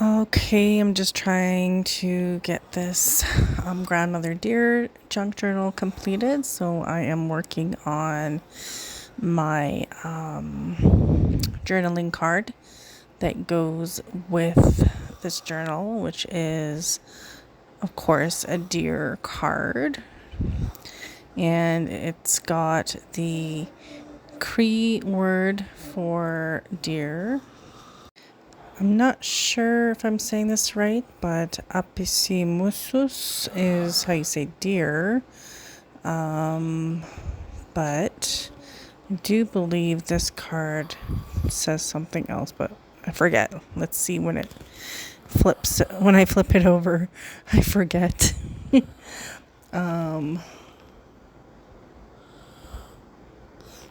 Okay, I'm just trying to get this grandmother deer junk journal completed. So I am working on my journaling card that goes with this journal, which is, of course, a deer card. And it's got the Cree word for deer. I'm not sure if I'm saying this right, but apisimusus is how you say deer. But I do believe this card says something else, but I forget. Let's see when it flips. When I flip it over, I forget.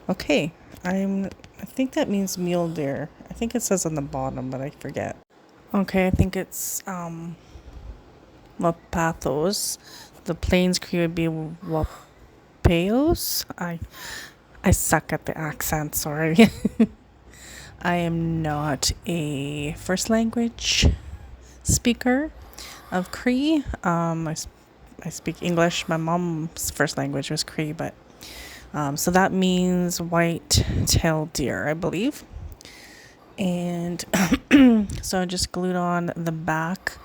Okay, I think that means mule deer. I think it says on the bottom, but I forget. Okay, I think it's wāpāthōs. The Plains Cree would be wāpāthōs. I suck at the accent, sorry. I am not a first language speaker of Cree. I speak English. My mom's first language was Cree, but so that means white-tailed deer, I believe. And so I just glued on the back.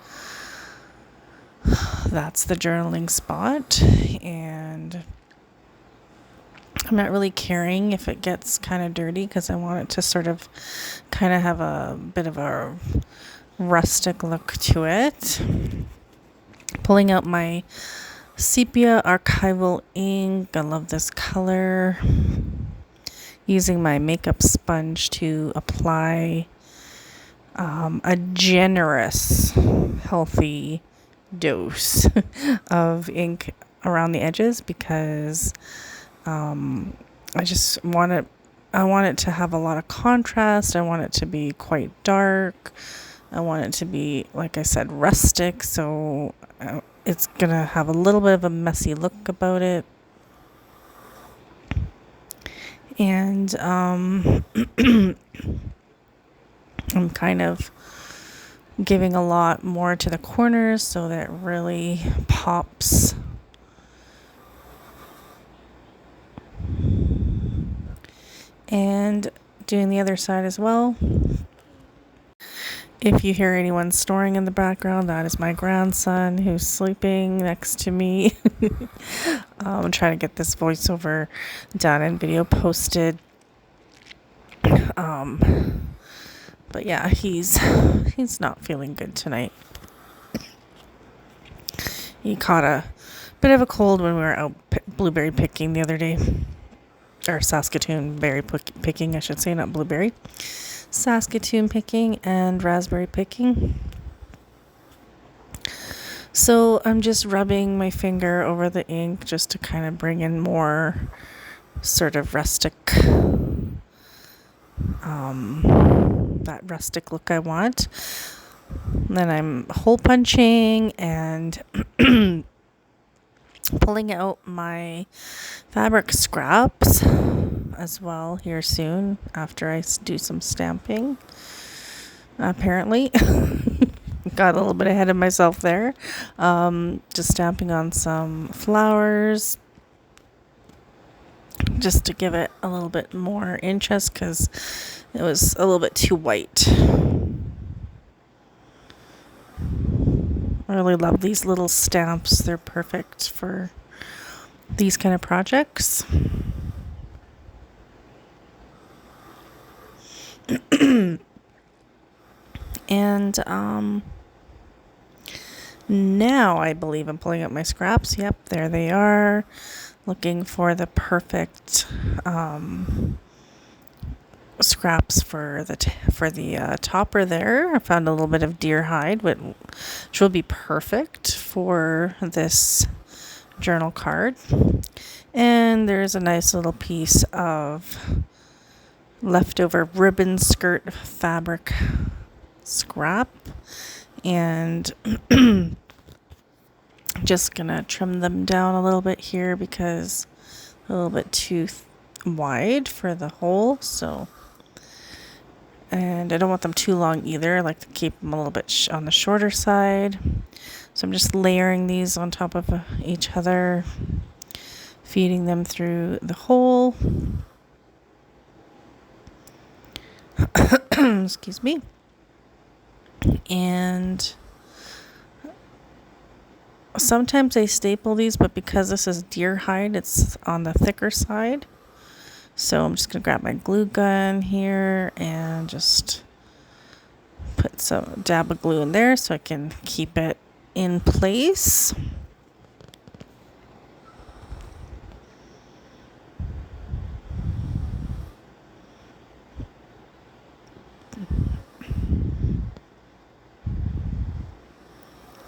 That's the journaling spot, and I'm not really caring if it gets kind of dirty because I want it to sort of kind of have a bit of a rustic look to it. Pulling out my sepia archival ink. I love this color. Using my makeup sponge to apply a generous, healthy dose of ink around the edges because I just want it. I want it to have a lot of contrast. I want it to be quite dark. I want it to be, like I said, rustic. So it's gonna have a little bit of a messy look about it. And I'm kind of giving a lot more to the corners so that it really pops. And doing the other side as well. If you hear anyone snoring in the background, that is my grandson who's sleeping next to me. I'm trying to get this voiceover done and video posted. But yeah, he's not feeling good tonight. He caught a bit of a cold when we were out blueberry picking the other day. Or Saskatoon berry picking, I should say, not blueberry. Saskatoon picking and raspberry picking. So I'm just rubbing my finger over the ink just to kind of bring in more sort of rustic, that rustic look I want. And then I'm hole punching and pulling out my fabric scraps as well here soon after I do some stamping. Apparently, got a little bit ahead of myself there. Just stamping on some flowers just to give it a little bit more interest because it was a little bit too white. I really love these little stamps. They're perfect for these kind of projects. And now I believe I'm pulling up my scraps. Yep, there they are. Looking for the perfect scraps for the topper there. I found a little bit of deer hide, which will be perfect for this journal card. And there's a nice little piece of leftover ribbon skirt fabric scrap, and just gonna trim them down a little bit here because a little bit too wide for the hole. So And I don't want them too long either. I like to keep them a little bit on the shorter side. So I'm just layering these on top of each other, feeding them through the hole. Excuse me. And sometimes I staple these, but because this is deer hide, it's on the thicker side. So I'm just going to grab my glue gun here and just put some dab of glue in there so I can keep it in place.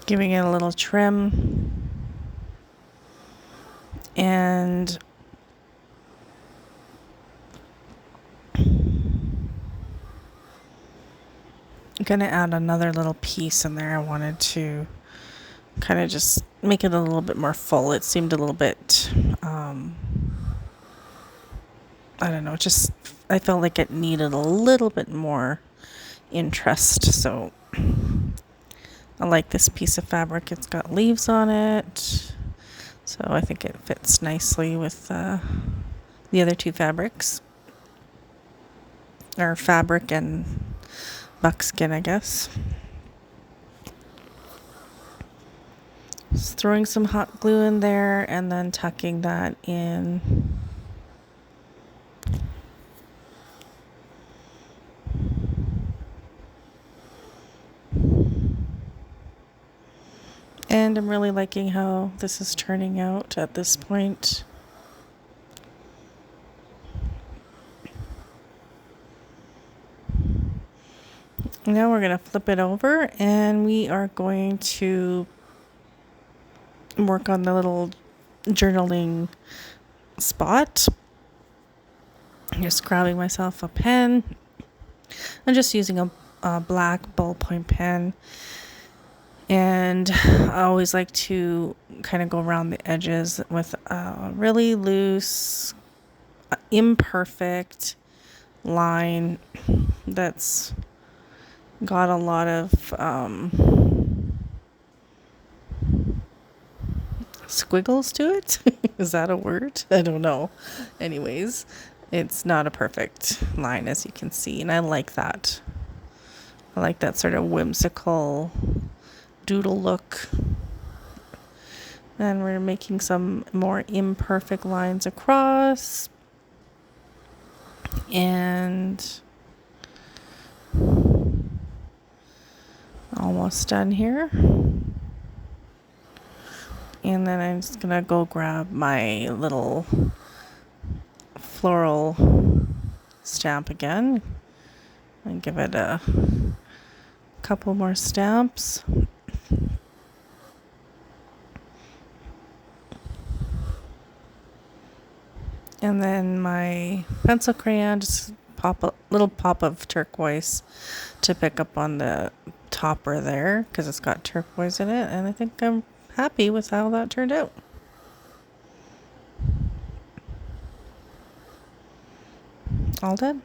Giving it a little trim. And I'm going to add another little piece in there. I wanted to kind of just make it a little bit more full. It seemed a little bit, I don't know, just I felt like it needed a little bit more interest. So I like this piece of fabric. It's got leaves on it. So I think it fits nicely with the other two fabrics. Or fabric and buckskin, I guess. Just throwing some hot glue in there and then tucking that in. And I'm really liking how this is turning out at this point. Now we're going to flip it over and we are going to work on the little journaling spot. Just grabbing myself a pen. I'm just using a black ballpoint pen. And I always like to kind of go around the edges with a really loose, imperfect line that's got a lot of squiggles to it. Is that a word? I don't know. Anyways, it's not a perfect line, as you can see, and I like that. I like that sort of whimsical doodle look. And we're making some more imperfect lines across. And almost done here. And then I'm just gonna go grab my little floral stamp again and give it a couple more stamps. And then my pencil crayon, just pop a little pop of turquoise to pick up on the topper there because it's got turquoise in it. And I think I'm happy with how that turned out. All done.